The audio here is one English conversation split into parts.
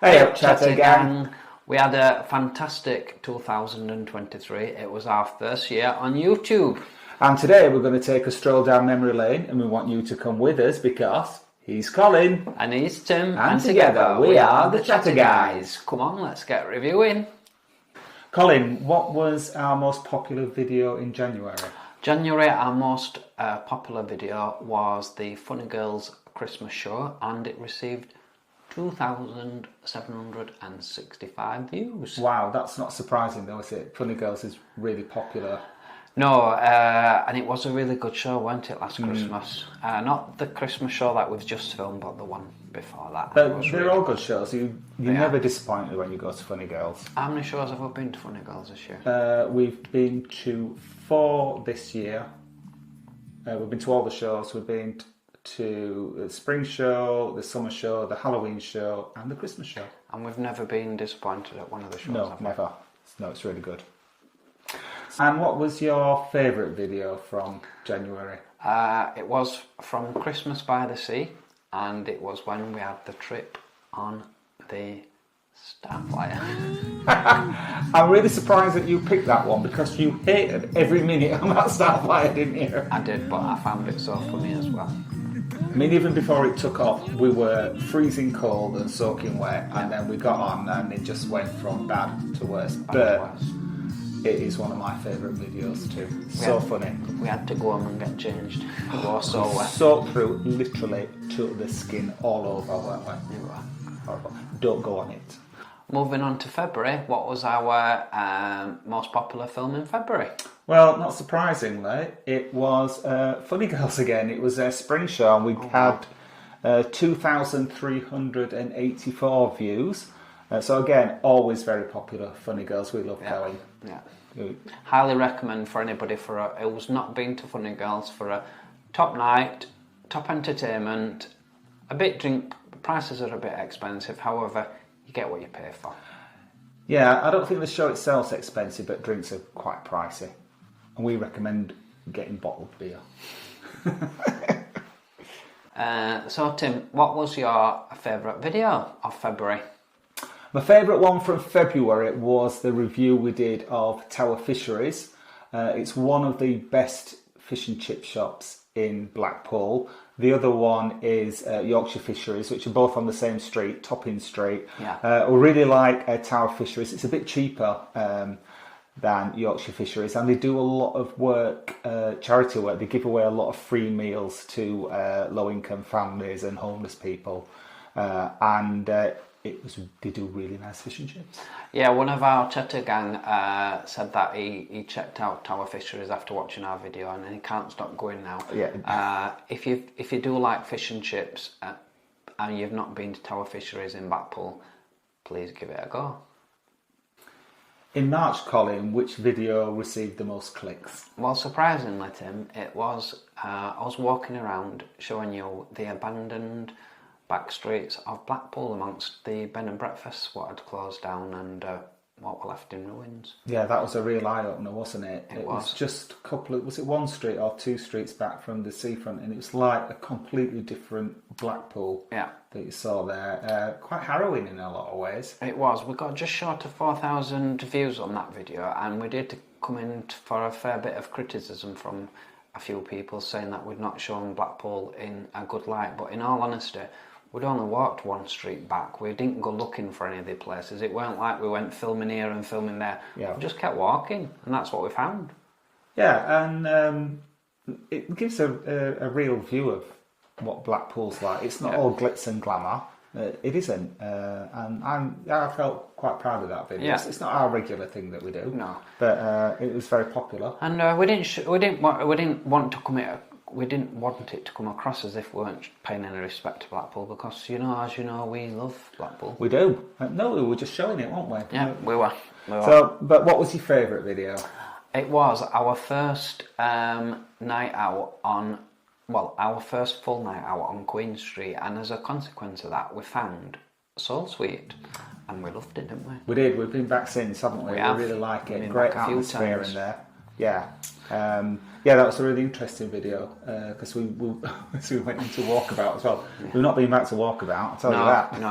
Hey up, Chatter Gang. We had a fantastic 2023. It was our first year on YouTube. And today we're going to take a stroll down memory lane, and we want you to come with us because he's Colin. And he's Tim. And together we are the Chatter Guys. Come on, let's get reviewing. Colin, what was our most popular video in January? January, our most popular video was the Funny Girls Christmas show, and it received 2,765 views. Wow, that's not surprising though, is it? Funny Girls is really popular. No, and it was a really good show, wasn't it, last Christmas? Not the Christmas show that we've just filmed, but the one before that. They're really all good shows. You're never disappointed when you go to Funny Girls. How many shows have we been to Funny Girls this year? We've been to 4 this year. We've been to all the shows. We've been to the spring show, the summer show, the Halloween show, and the Christmas show. And we've never been disappointed at one of the shows. No, never. No, it's really good. And what was your favourite video from January? It was from Christmas by the Sea, and it was when we had the trip on the Starflyer. I'm really surprised that you picked that one because you hated every minute on that Starflyer, didn't you? I did, but I found it so funny as well. I mean, even before it took off, we were freezing cold and soaking wet, and then we got on and it just went from bad to worse. But it is one of my favourite videos too. So funny. We had to go on and get changed. We were so wet. Soaked through literally to the skin all over, weren't we? We were. Horrible. Don't go on it. Moving on to February, what was our most popular film in February? Well, not surprisingly, it was Funny Girls again. It was a spring show, and we had 2,384 views. So again, always very popular. Funny Girls, we love going. Yeah. Highly recommend for anybody who's not been to Funny Girls for a top night, top entertainment, a bit drink. Prices are a bit expensive, however, you get what you pay for. Yeah, I don't think the show itself's expensive, but drinks are quite pricey. And we recommend getting bottled beer. So Tim, what was your favourite video of February? My favourite one from February was the review we did of Tower Fisheries. It's one of the best fish and chip shops in Blackpool. The other one is Yorkshire Fisheries, which are both on the same street, Topping Street. Yeah. We really like Tower Fisheries. It's a bit cheaper than Yorkshire Fisheries, and they do a lot of work, charity work. They give away a lot of free meals to low-income families and homeless people, they do really nice fish and chips. Yeah, one of our Chatter Gang said that he checked out Tower Fisheries after watching our video, and he can't stop going now. Yeah. If you do like fish and chips and you've not been to Tower Fisheries in Blackpool, please give it a go. In March, Colin, which video received the most clicks? Well, surprisingly, Tim, it was I was walking around showing you the abandoned back streets of Blackpool amongst the bed and breakfasts what had closed down and what were left in ruins. Yeah, that was a real eye-opener, wasn't it? It was just a couple of, was it 1 street or 2 streets back from the seafront, and it was like a completely different Blackpool that you saw there. Quite harrowing in a lot of ways. It was. We got just short of 4,000 views on that video, and we did come in for a fair bit of criticism from a few people saying that we'd not shown Blackpool in a good light, but in all honesty, we'd only walked 1 street back. We didn't go looking for any of the places. It weren't like we went filming here and filming there. Yeah. We just kept walking, and that's what we found. Yeah, and it gives a real view of what Blackpool's like. It's not all glitz and glamour. It isn't. And I felt quite proud of that video. Yeah. It's not our regular thing that we do. No. But it was very popular. And we didn't want it to come across as if we weren't paying any respect to Blackpool, because as you know, we love Blackpool. We do. No, we were just showing it, weren't we? Yeah, we were. So, but what was your favourite video? It was our first our first full night out on Queen Street, and as a consequence of that, we found Soul Suite, and we loved it, didn't we? We did. We've been back since, haven't we? We really like it. Great atmosphere in there. Yeah. Yeah, that was a really interesting video because we went into walkabout as well. Yeah. We've not been back to walkabout, I'll tell you that. No.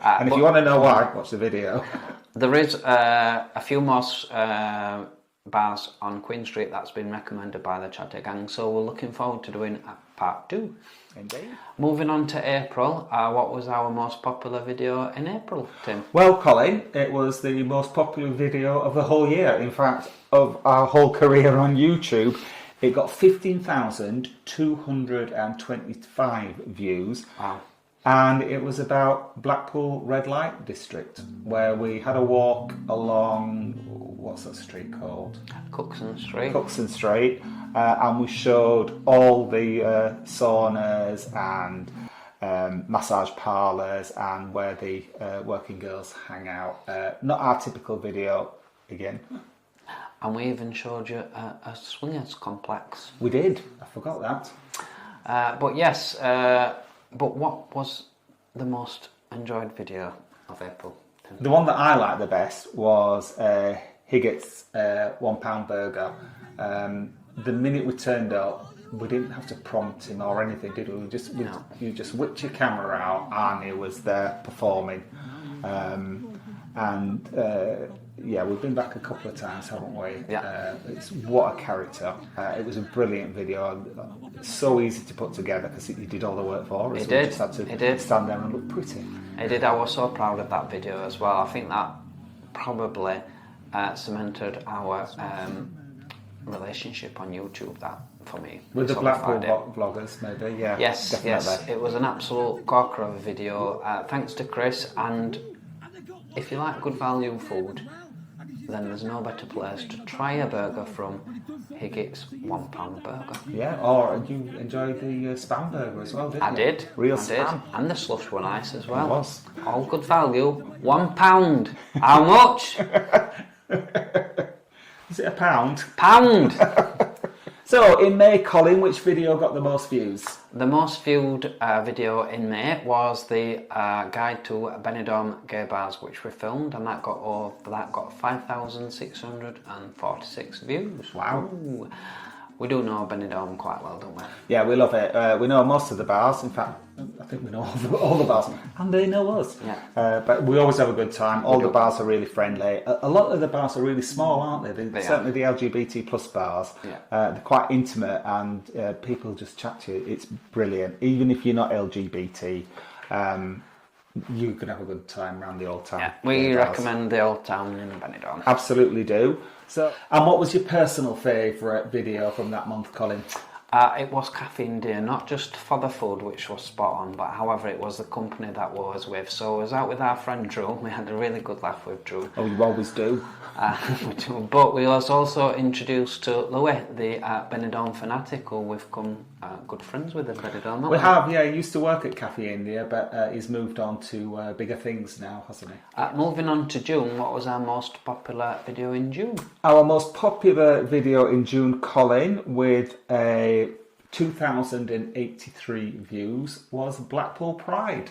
And if you want to know why, watch the video. There is a few more bars on Queen Street that's been recommended by the Chatter Gang, so we're looking forward to doing part 2. Indeed. Moving on to April, what was our most popular video in April, Tim? Well, Colin, it was the most popular video of the whole year. In fact, of our whole career on YouTube. It got 15,225 views. Wow. And it was about Blackpool Red Light District, where we had a walk along, what's that street called? Cookson Street. Cookson Street. And we showed all the saunas and massage parlours and where the working girls hang out. Not our typical video again. And we even showed you a swingers complex. We did. I forgot that. But yes, but what was the most enjoyed video of April? The one that I liked the best was Higgett's £1 burger. The minute we turned up, we didn't have to prompt him or anything, did we? You just whipped your camera out and he was there performing. Yeah, we've been back a couple of times, haven't we? Yeah. It's what a character. It was a brilliant video. So easy to put together because he did all the work for us. He did. We just had to stand there and look pretty. He did. I was so proud of that video as well. I think that probably cemented our relationship on YouTube. That for me. With the Blackpool vloggers, maybe. Yeah. Yes. Definitely. Yes. It was an absolute corker of a video. Thanks to Chris. And if you like good value food, then there's no better place to try a burger from Higgett's £1 burger. Yeah, or you enjoyed the spam burger as well, didn't you? I did. Real I spam. did. And the slush were nice as well. It was. All good value. £1. How much? Is it a pound? Pound! So, in May, Colin, which video got the most views? The most viewed video in May was the guide to Benidorm gay bars, which we filmed, and that got 5,646 views. Wow. Ooh. We do know Benidorm quite well, don't we? Yeah, we love it. We know most of the bars. In fact, I think we know all the bars, and they know us. Yeah. But we always have a good time. All the bars are really friendly. A lot of the bars are really small, aren't they? Certainly the LGBT plus bars. Yeah. They're quite intimate, and people just chat to you. It's brilliant. Even if you're not LGBT, you can have a good time around the Old Town. Yeah, we recommend the Old Town in Benidorm. Absolutely do. So, and what was your personal favourite video from that month, Colin? It was Cafe India, not just for the food, which was spot on, but however it was the company that we was with. So I was out with our friend Drew. We had a really good laugh with Drew. Oh, you always do. But we was also introduced to Louis, the Benidorm fanatic, who we've become good friends with in Benidorm. We have, yeah. He used to work at Cafe India, but he's moved on to bigger things now, hasn't he? Moving on to June, what was our most popular video in June? Our most popular video in June, Colin, with 2,083 views, was Blackpool Pride.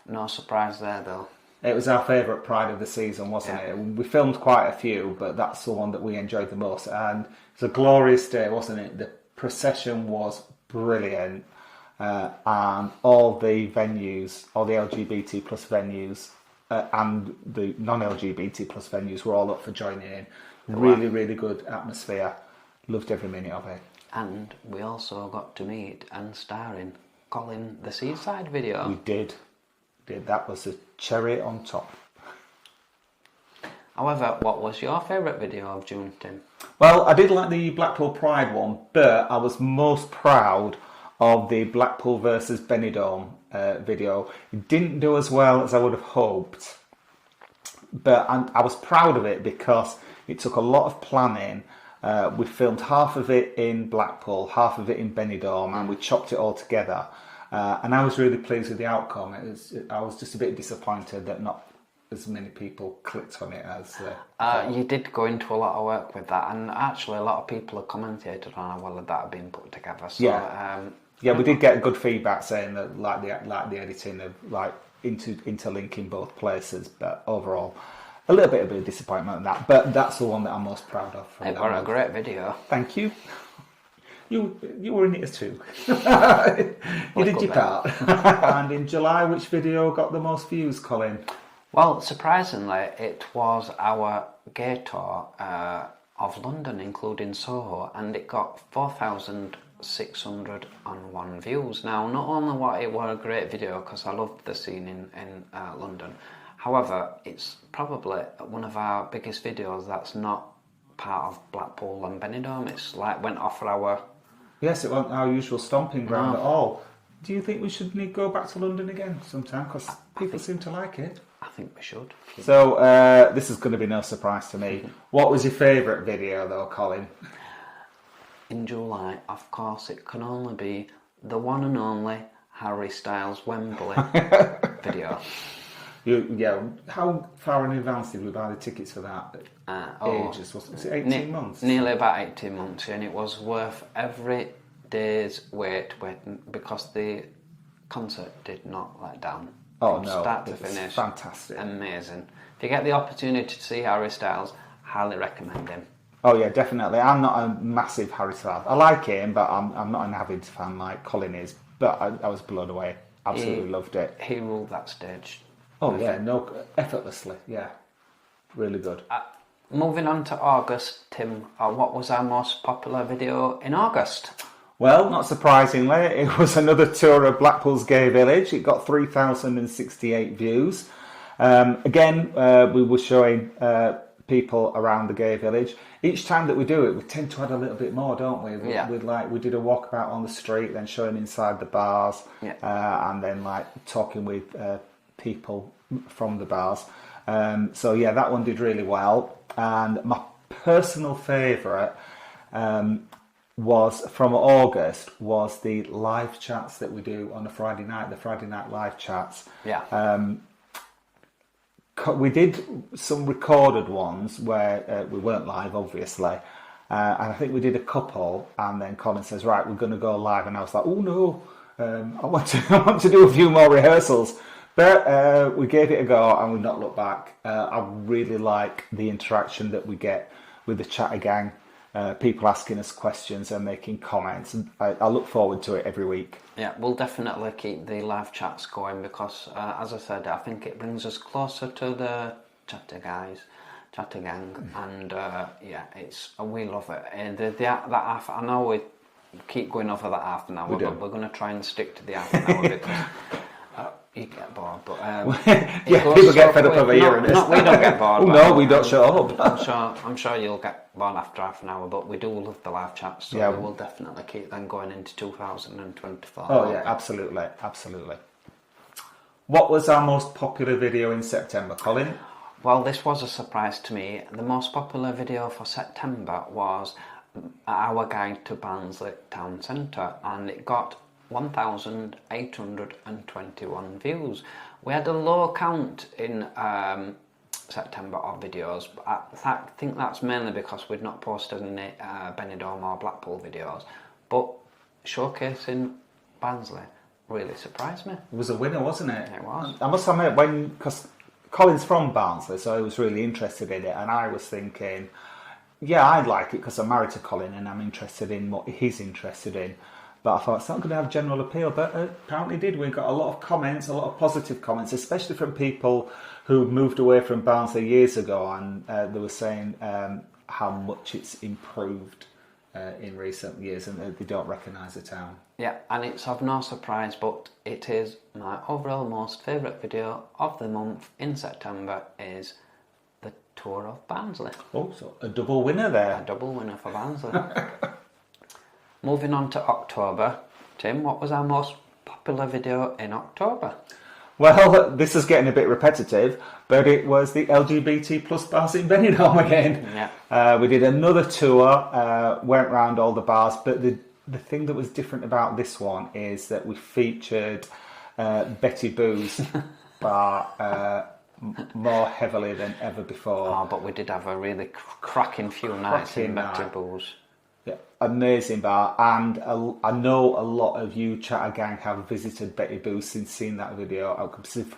No surprise there, though. It was our favourite Pride of the season, wasn't it? We filmed quite a few, but that's the one that we enjoyed the most. And it was a glorious day, wasn't it? The procession was brilliant. And all the venues, all the LGBT plus venues and the non-LGBT plus venues were all up for joining in. Really, really good atmosphere. Loved every minute of it. And we also got to meet and star in Colin the Seaside video. We did. That was a cherry on top. However, what was your favourite video of June, Tim? Well, I did like the Blackpool Pride one, but I was most proud of the Blackpool versus Benidorm video. It didn't do as well as I would have hoped, but I was proud of it because it took a lot of planning. We filmed half of it in Blackpool, half of it in Benidorm, and we chopped it all together. And I was really pleased with the outcome. I was just a bit disappointed that not as many people clicked on it as... you did go into a lot of work with that, and actually a lot of people have commented on how well that had been put together. So, yeah, we did get good feedback saying that like the editing of like interlinking both places, but overall a little bit of a disappointment in that, but that's the one that I'm most proud of. It was a great video. Thank you. You were in it too. You did your part. And in July, which video got the most views, Colin? Well, surprisingly, it was our gay tour of London, including Soho, and it got 4,601 views. Now, not only was it a great video, because I loved the scene in London, however, it's probably one of our biggest videos that's not part of Blackpool and Benidorm. It's like went off for our... Yes, it wasn't our usual stomping ground at all. Do you think we should go back to London again sometime? Because people seem to like it. I think we should. So, this is going to be no surprise to me. What was your favourite video though, Colin? In July, of course, it can only be the one and only Harry Styles Wembley video. How far in advance did we buy the tickets for that? Ages, was it 18 months? Nearly about 18 months, and it was worth every day's waiting, because the concert did not let down. From start to finish. Fantastic. Amazing. If you get the opportunity to see Harry Styles, highly recommend him. Oh yeah, definitely. I'm not a massive Harry Styles. I like him, but I'm not an avid fan like Colin is. But I was blown away. Absolutely loved it. He ruled that stage. Oh yeah, effortlessly. Yeah, really good. Moving on to August, Tim, what was our most popular video in August? Well, not surprisingly, it was another tour of Blackpool's gay village. It got 3,068 views. Again, we were showing people around the gay village. Each time that we do it, we tend to add a little bit more, don't we? Yeah. We did a walkabout on the street, then showing inside the bars, yeah. And then talking with people from the bars. So yeah, that one did really well. And my personal favourite was from August was the live chats that we do on a Friday night, the Friday night live chats. Yeah. We did some recorded ones where we weren't live, obviously. And I think we did a couple, and then Colin says, right, we're going to go live. And I was like, oh no, I want to do a few more rehearsals. But we gave it a go and we've not looked back. I really like the interaction that we get with the chatter gang, people asking us questions and making comments. And I look forward to it every week. Yeah, we'll definitely keep the live chats going because, as I said, I think it brings us closer to the chatter gang. And yeah, we love it. And that half, I know we keep going over that half an hour, but we're going to try and stick to the half an hour because... you get bored, but people get fed up over hearing this. We don't get bored. Oh no, we don't show up. I'm sure you'll get bored after half an hour, but we do love the live chats, so we will definitely keep them going into 2024. Oh yeah, absolutely. What was our most popular video in September, Colin? Well, this was a surprise to me. The most popular video for September was our guide to Barnsley Town Centre, and it got 1,821 views. We had a low count in September of videos, but I think that's mainly because we'd not posted any Benidorm or Blackpool videos. But showcasing Barnsley really surprised me. It was a winner, wasn't it? It was. I must admit, because Colin's from Barnsley, so I was really interested in it, and I was thinking, yeah, I'd like it because I'm married to Colin and I'm interested in what he's interested in. But I thought it's not going to have general appeal, but apparently did. We got a lot of comments, a lot of positive comments, especially from people who moved away from Barnsley years ago, and they were saying how much it's improved in recent years, and they don't recognise the town. Yeah, and it's of no surprise, but it is my overall most favourite video of the month in September is the tour of Barnsley. Oh, so a double winner there. A double winner for Barnsley. Moving on to October, Tim, what was our most popular video in October? Well, this is getting a bit repetitive, but it was the LGBT plus bars in Benidorm again. Yeah. We did another tour, went round all the bars, but the thing that was different about this one is that we featured Betty Boo's bar more heavily than ever before. Oh, but we did have a really cracking few nights in Betty Boo's. Yeah, amazing bar, and I know a lot of you Chatter Gang have visited Betty Boo since seeing that video.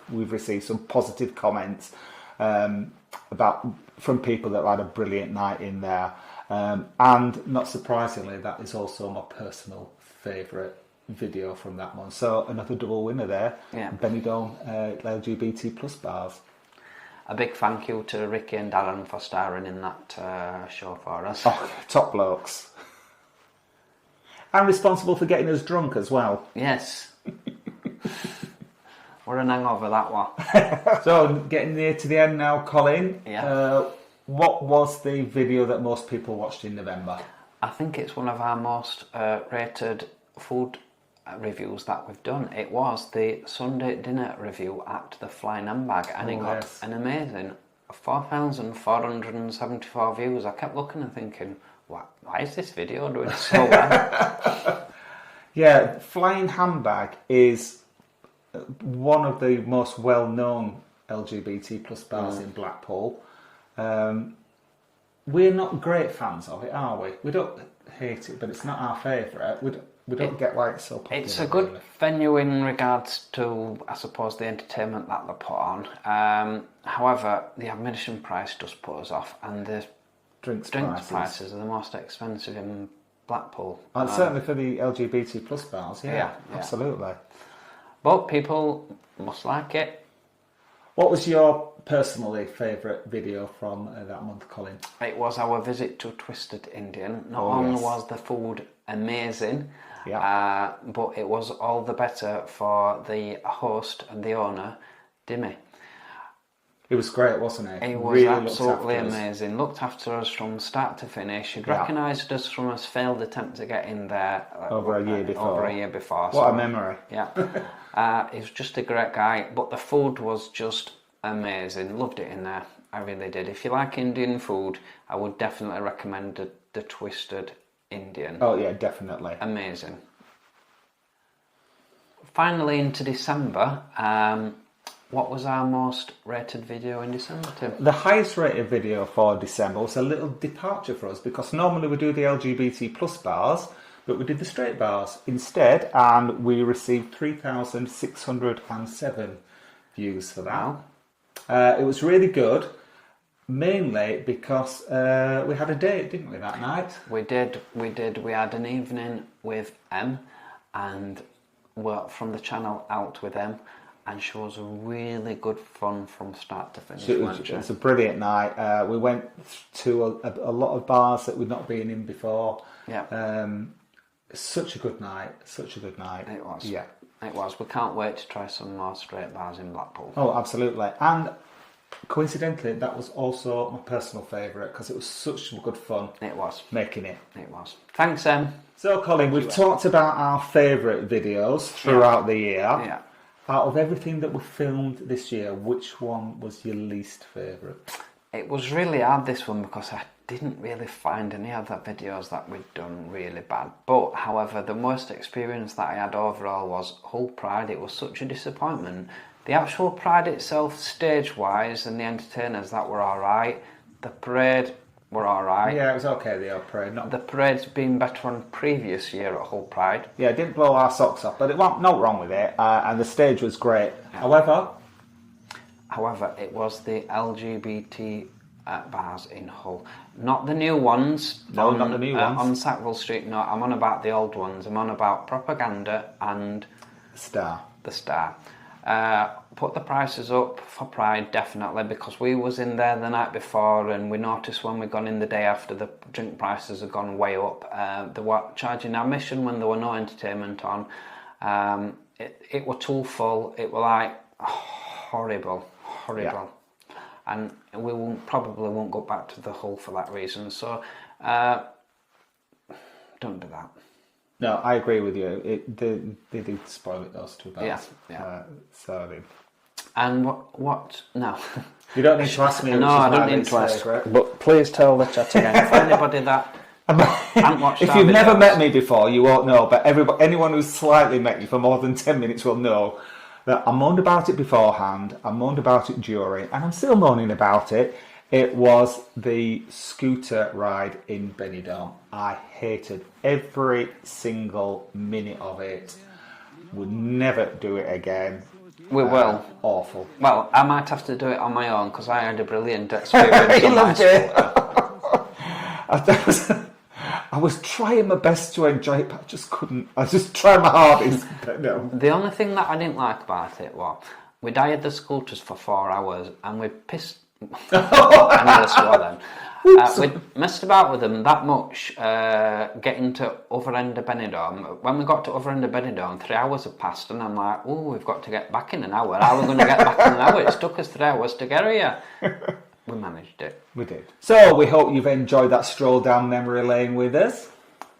We've received some positive comments from people that had a brilliant night in there. And not surprisingly, that is also my personal favourite video from that one. So another double winner there. Yeah. Benidorm LGBT plus bars. A big thank you to Ricky and Darren for starring in that show for us. Oh, top blokes. And responsible for getting us drunk as well. Yes. We're an hangover, that one. So, getting near to the end now, Colin. Yeah. What was the video that most people watched in November? I think it's one of our most rated food reviews that we've done. It was the Sunday dinner review at the Flying Handbag, and it got an amazing 4,474 views. I kept looking and thinking, why is this video doing so well? Yeah, Flying Handbag is one of the most well-known LGBT plus bars in Blackpool. We're not great fans of it, are we? We don't hate it, but it's not our favourite. We don't get why it's so popular. It's a good venue in regards to, I suppose, the entertainment that they put on. However, the admission price does put us off, and the drinks prices are the most expensive in Blackpool. And certainly for the LGBT plus bars, yeah, absolutely. But people must like it. What was your personally favourite video from that month, Colin? It was our visit to Twisted Indian. Not only was the food amazing, but it was all the better for the host and the owner, Dimmy. It was great, wasn't it? He was really absolutely amazing. Looked after us from start to finish. He'd recognised us from his failed attempt to get in there over a year before. What a memory. Yeah. He was just a great guy, but the food was just amazing. Loved it in there. I really did. If you like Indian food, I would definitely recommend the Twisted Indian. Oh yeah, definitely. Amazing. Finally into December, what was our most rated video in December, Tim? The highest rated video for December was a little departure for us, because normally we do the LGBT plus bars, but we did the straight bars instead, and we received 3,607 views for that. Wow. It was really good, mainly because we had a date, didn't we, that night? We did. We had an evening with Em, and we're from the channel out with Em. And she was really good fun from start to finish. It was a brilliant night. We went to a lot of bars that we'd not been in before. Yeah. Such a good night. Such a good night. It was. Yeah. It was. We can't wait to try some more straight bars in Blackpool. Oh, absolutely. And coincidentally, that was also my personal favourite, because it was such good fun. It was. Making it. It was. Thanks, Em. So, Colin, we've talked about our favourite videos throughout the year. Yeah. Out of everything that we filmed this year, which one was your least favourite? It was really hard, this one, because I didn't really find any other videos that we'd done really bad. But, however, the worst experience that I had overall was Hull Pride. It was such a disappointment. The actual Pride itself, stage-wise, and the entertainers, that were alright. The parade were alright. Yeah, it was okay, the parade. The parade's been better on previous year at Hull Pride. Yeah, it didn't blow our socks off, but it wasn't no wrong with it, and the stage was great. However, it was the LGBT bars in Hull. Not the new ones. No, not the new ones. On Sackville Street, no. I'm on about the old ones. I'm on about Propaganda and The Star. Put the prices up for Pride, definitely, because we was in there the night before, and we noticed when we gone in the day after, the drink prices had gone way up. They were charging admission when there were no entertainment on. It were too full. It were like horrible. Yeah. And we probably won't go back to the Hull for that reason. So don't do that. No, I agree with you. They did spoil it, those two bars. Yeah. So and what? No. You don't need to ask me. No, I don't need to ask. But please tell the chat again. For anybody that hasn't watched if you've never met me before, you won't know. But anyone who's slightly met me for more than 10 minutes will know that I moaned about it beforehand. I moaned about it during, and I'm still moaning about it. It was the scooter ride in Benidorm. I hated every single minute of it. Would never do it again. We will. Awful. Well, I might have to do it on my own because I had a brilliant experience. He on my loved it. scooter. I was trying my best to enjoy it, but I just couldn't. I was just trying my hardest, but no. The only thing that I didn't like about it was we'd hired the scooters for 4 hours and we pissed. I nearly swore then. We messed about with them that much getting to other end of Benidorm. When we got to other end of Benidorm, 3 hours had passed and I'm like, oh, we've got to get back in an hour. How are we going to get back in an hour? It took us 3 hours to get here. We managed it. We did. So we hope you've enjoyed that stroll down memory lane with us.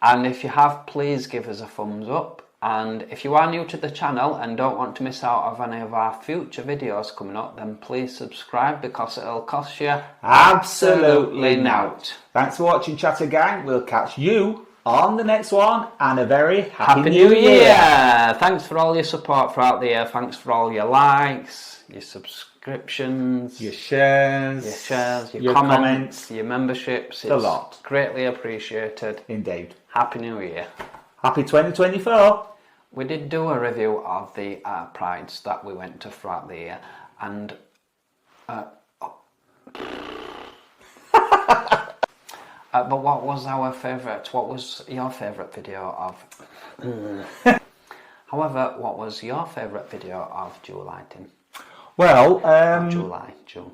And if you have, please give us a thumbs up. And if you are new to the channel and don't want to miss out of any of our future videos coming up, then please subscribe because it'll cost you absolutely nought. Thanks for watching, Chatter Gang. We'll catch you on the next one, and a very happy new year. Thanks for all your support throughout the year. Thanks for all your likes, your subscriptions, your shares, your comments, your memberships. It's a lot. Greatly appreciated. Indeed. Happy New Year. Happy 2024. We did do a review of the prides that we went to throughout the year, and but what was our favourite? What was your favourite video of? However, what was your favourite video of June lighting? Well, July, June.